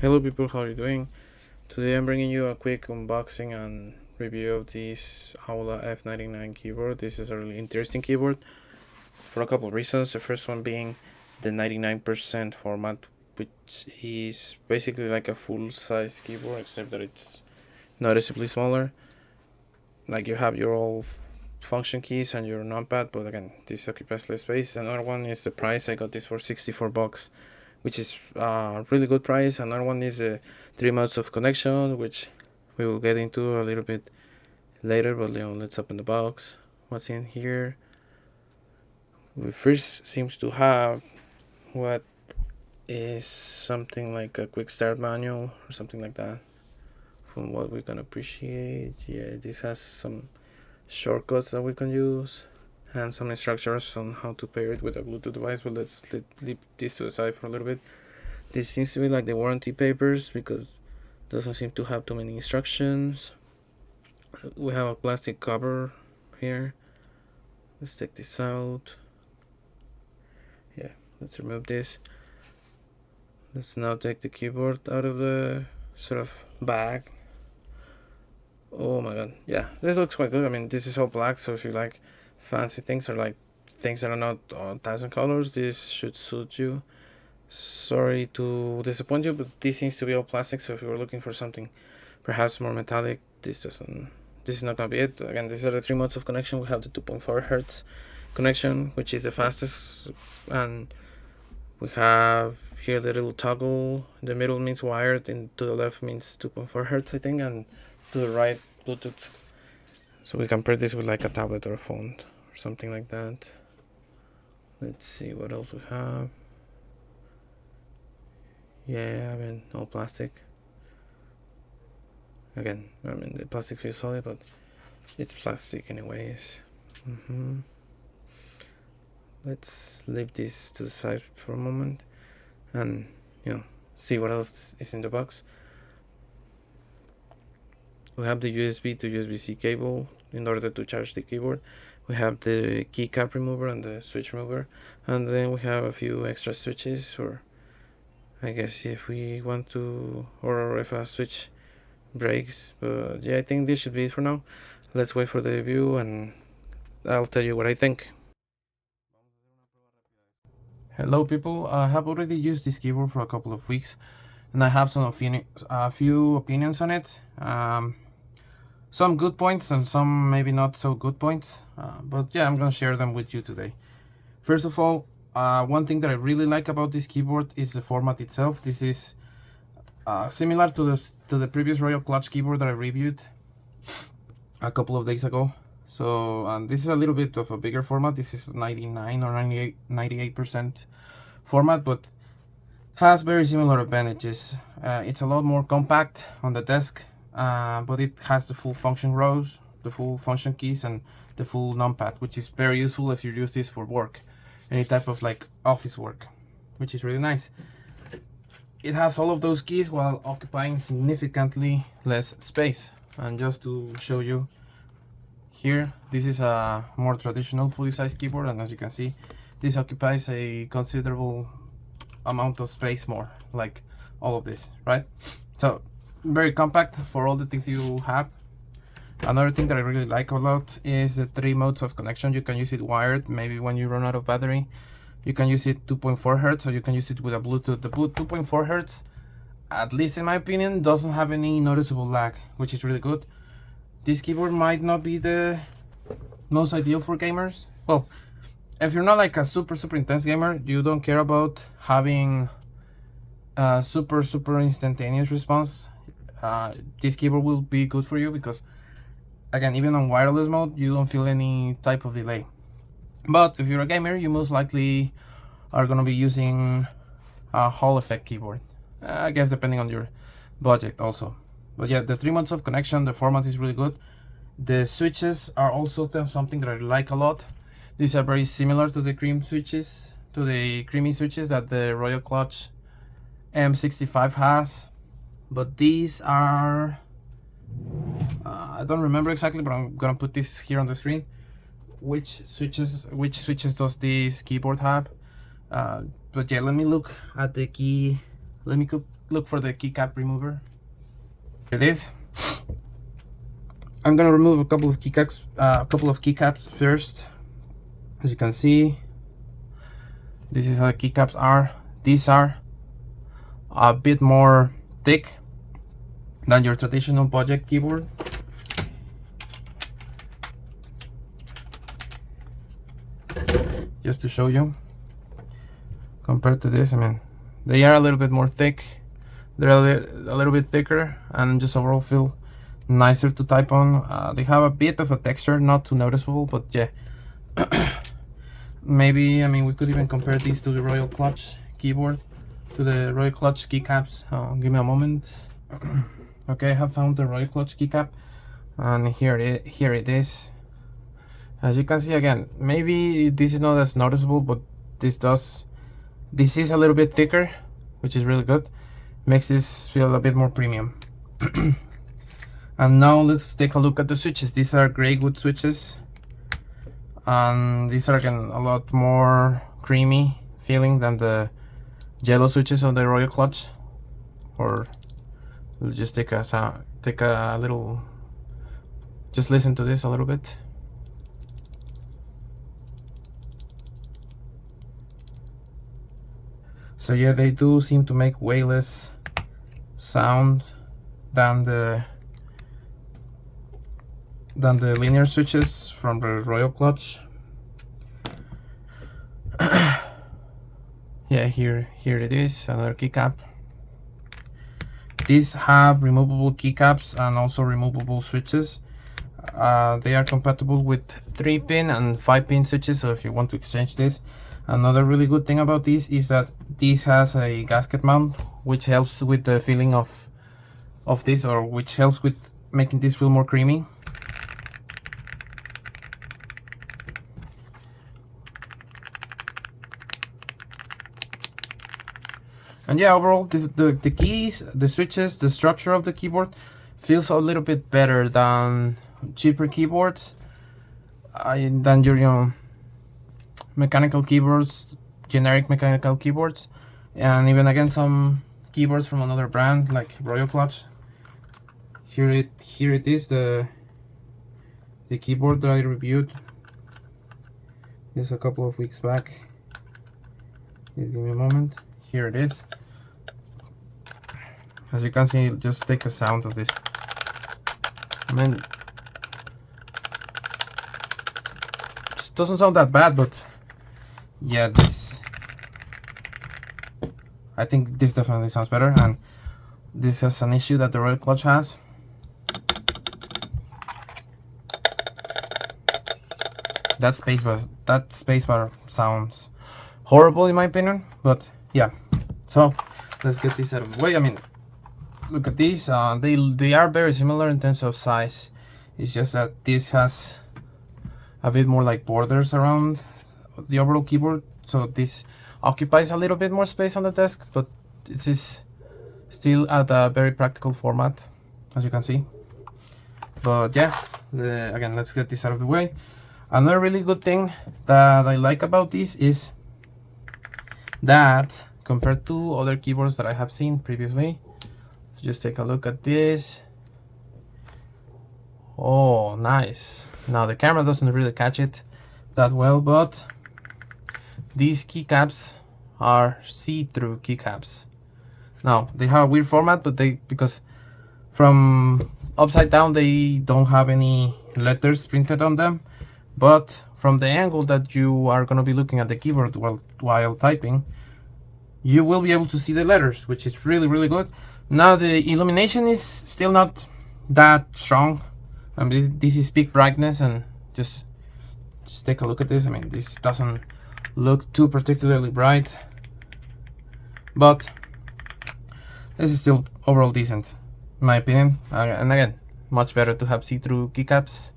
Hello people, how are you doing? Today I'm bringing you a quick unboxing and review of this AULA F99 keyboard. This is a really interesting keyboard for a couple of reasons. The first one being the 99% format, which is basically like a full-size keyboard except that it's noticeably smaller. Like you have your old function keys and your numpad, but again this occupies less space. Another one is the price. I got this for 64 bucks, which is a really good price. Another one is the 3 modes of connection, which we will get into a little bit later, but let's open the box. What's in here? We first seems to have what is something like a quick start manual or something like that. From what we can appreciate, yeah, this has some shortcuts that we can use and some instructions on how to pair it with a Bluetooth device, but let's leave this to the side for a little bit. This seems to be like the warranty papers because it doesn't seem to have too many instructions. We have a plastic cover here. Let's take this out. Yeah, let's remove this. Let's now take the keyboard out of the sort of bag. Oh my god, yeah, this looks quite good. I mean, this is all black, so if you like fancy things or like things that are not 1,000 colors, this should suit you. Sorry to disappoint you, but this seems to be all plastic, so if you were looking for something perhaps more metallic, this is not gonna be it. Again, these are the 3 modes of connection. We have the 2.4 hertz connection, which is the fastest, and we have here the little toggle. The middle means wired, and to the left means 2.4 hertz, I think, and to the right Bluetooth. So we can pair this with like a tablet or a phone or something like that. Let's see what else we have. Yeah, I mean, all plastic. Again, I mean, the plastic feels solid, but it's plastic anyways. Let's leave this to the side for a moment and, see what else is in the box. We have the USB to USB-C cable in order to charge the keyboard. We have the keycap remover and the switch remover, and then we have a few extra switches, or I guess if we want to, or if a switch breaks. But yeah, I think this should be it for now. Let's wait for the review and I'll tell you what I think. Hello people, I have already used this keyboard for a couple of weeks and I have a few opinions on it. Some good points and some maybe not so good points, but yeah, I'm gonna share them with you today. First of all, one thing that I really like about this keyboard is the format itself. This is similar to the previous Royal Clutch keyboard that I reviewed a couple of days ago. So this is a little bit of a bigger format. This is 99 or 98% format, but has very similar advantages. It's a lot more compact on the desk, but it has the full function rows, the full function keys, and the full numpad, which is very useful if you use this for work, any type of like office work, which is really nice. It has all of those keys while occupying significantly less space. And just to show you here, this is a more traditional fully sized keyboard, and as you can see, this occupies a considerable amount of space more, like all of this, right? So very compact for all the things you have. Another thing that I really like a lot is the 3 modes of connection. You can use it wired, maybe when you run out of battery. You can use it 2.4 hertz, or you can use it with a Bluetooth. The 2.4 hertz, at least in my opinion, doesn't have any noticeable lag, which is really good. This keyboard might not be the most ideal for gamers. Well, if you're not like a super intense gamer, you don't care about having a super instantaneous response, this keyboard will be good for you, because again, even on wireless mode, you don't feel any type of delay. But if you're a gamer, you most likely are going to be using a Hall effect keyboard, I guess, depending on your budget also. But yeah, the 3 modes of connection, the format is really good. The switches are also something that I like a lot. These are very similar to the creamy switches that the Royal Clutch M65 has, but these are I don't remember exactly, but I'm gonna put this here on the screen. Which switches does this keyboard have? But yeah, let me look at the key. Let me look for the keycap remover. Here it is. I'm gonna remove a couple of keycaps first. As you can see, this is how the keycaps are. These are a bit more thick than your traditional budget keyboard. Just to show you, compared to this, I mean, they are a little bit more thick. They're a little bit thicker and just overall feel nicer to type on. They have a bit of a texture, not too noticeable, but yeah. Maybe, I mean, we could even compare these to the Royal Clutch keyboard, to the Royal Clutch keycaps. Give me a moment. Okay, I have found the Royal Clutch keycap, and here it is. As you can see, again, maybe this is not as noticeable, but this is a little bit thicker, which is really good. Makes this feel a bit more premium. And now let's take a look at the switches. These are gray wood switches, and these are again a lot more creamy feeling than the yellow switches on the Royal Clutch. Or we'll just take a little, just listen to this a little bit. So yeah, they do seem to make way less sound than the linear switches from the Royal Clutch. Yeah, here it is, another keycap. These have removable keycaps and also removable switches. They are compatible with 3-pin and 5-pin switches, so if you want to exchange this. Another really good thing about this is that this has a gasket mount, which helps with the feeling of this, or which helps with making this feel more creamy. And yeah, overall, the keys, the switches, the structure of the keyboard feels a little bit better than cheaper keyboards, than your mechanical keyboards, generic mechanical keyboards, and even again some keyboards from another brand like Royal Clutch. Here it is, the keyboard that I reviewed just a couple of weeks back. Just give me a moment. Here it is. As you can see, just take a sound of this. I mean, it doesn't sound that bad, but yeah, I think this definitely sounds better, and this is an issue that the Royal Clutch has. That spacebar sounds horrible in my opinion, but yeah. So let's get this out of the way. I mean, look at these. They are very similar in terms of size. It's just that this has a bit more like borders around the overall keyboard, so this occupies a little bit more space on the desk, but this is still at a very practical format, as you can see. But yeah, again, let's get this out of the way. Another really good thing that I like about this is that compared to other keyboards that I have seen previously, so just take a look at this. Oh, nice. Now the camera doesn't really catch it that well, but these keycaps are see-through keycaps. Now they have a weird format, but because from upside down they don't have any letters printed on them, but from the angle that you are going to be looking at the keyboard while typing, you will be able to see the letters, which is really good. Now the illumination is still not that strong. I mean, this is peak brightness, and just take a look at this. I mean, this doesn't look too particularly bright, but this is still overall decent in my opinion. And again, much better to have see-through keycaps.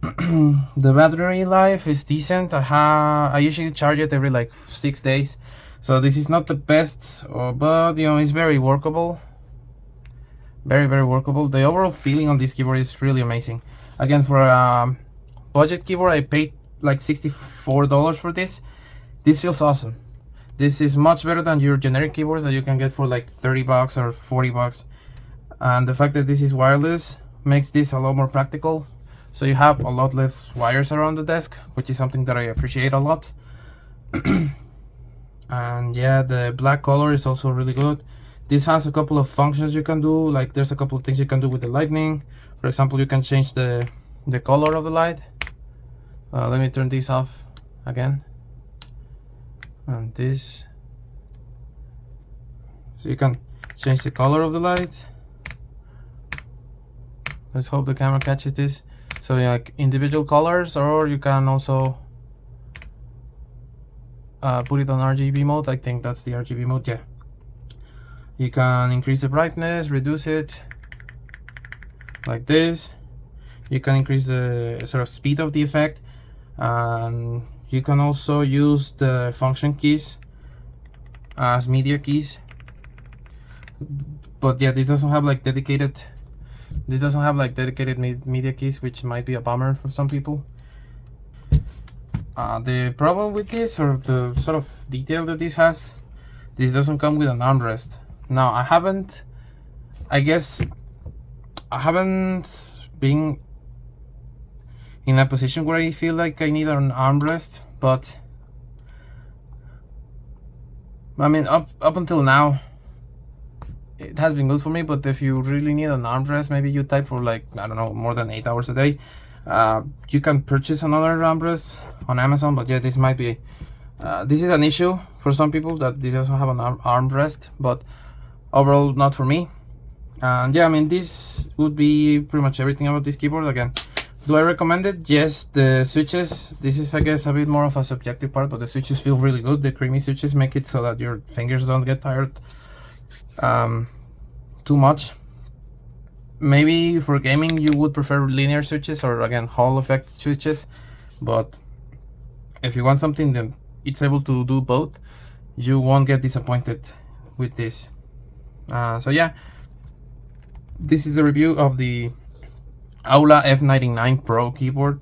The battery life is decent. I usually charge it every like 6 days, so this is not the best, but you know, it's very workable. Very workable. The overall feeling on this keyboard is really amazing. Again, for a budget keyboard, I paid like $64 for this. This feels awesome. This is much better than your generic keyboards that you can get for like 30 bucks or 40 bucks. And the fact that this is wireless makes this a lot more practical. So you have a lot less wires around the desk, which is something that I appreciate a lot. And yeah, the black color is also really good. This has a couple of functions you can do, like there's a couple of things you can do with the lighting. For example, you can change the color of the light. Let me turn this off again. And this, so you can change the color of the light. Let's hope the camera catches this. So yeah, like individual colors, or you can also put it on RGB mode. I think that's the RGB mode. Yeah, you can increase the brightness, reduce it like this. You can increase the sort of speed of the effect, and you can also use the function keys as media keys. But yeah, this doesn't have like dedicated media keys, which might be a bummer for some people. The problem with this, or the sort of detail that this has, this doesn't come with an armrest. Now I haven't been in a position where I feel like I need an armrest, but I mean up until now it has been good for me. But if you really need an armrest, maybe you type for like, I don't know, more than 8 hours a day, you can purchase another armrest on Amazon. But yeah, this might be this is an issue for some people, that this doesn't have an armrest, but overall not for me. And yeah, I mean, this would be pretty much everything about this keyboard. Again, do I recommend it? Yes. The switches, this is I guess a bit more of a subjective part, but the switches feel really good. The creamy switches make it so that your fingers don't get tired too much. Maybe for gaming you would prefer linear switches, or again Hall effect switches, but if you want something that it's able to do both, you won't get disappointed with this. So yeah, this is the review of the AULA F99 Pro keyboard.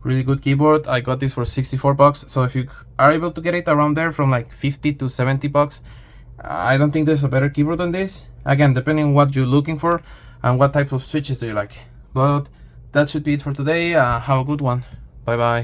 Really good keyboard. I got this for 64 bucks. So if you are able to get it around there, from like 50 to 70 bucks, I don't think there's a better keyboard than this. Again, depending on what you're looking for and what type of switches do you like. But that should be it for today. Have a good one. Bye bye.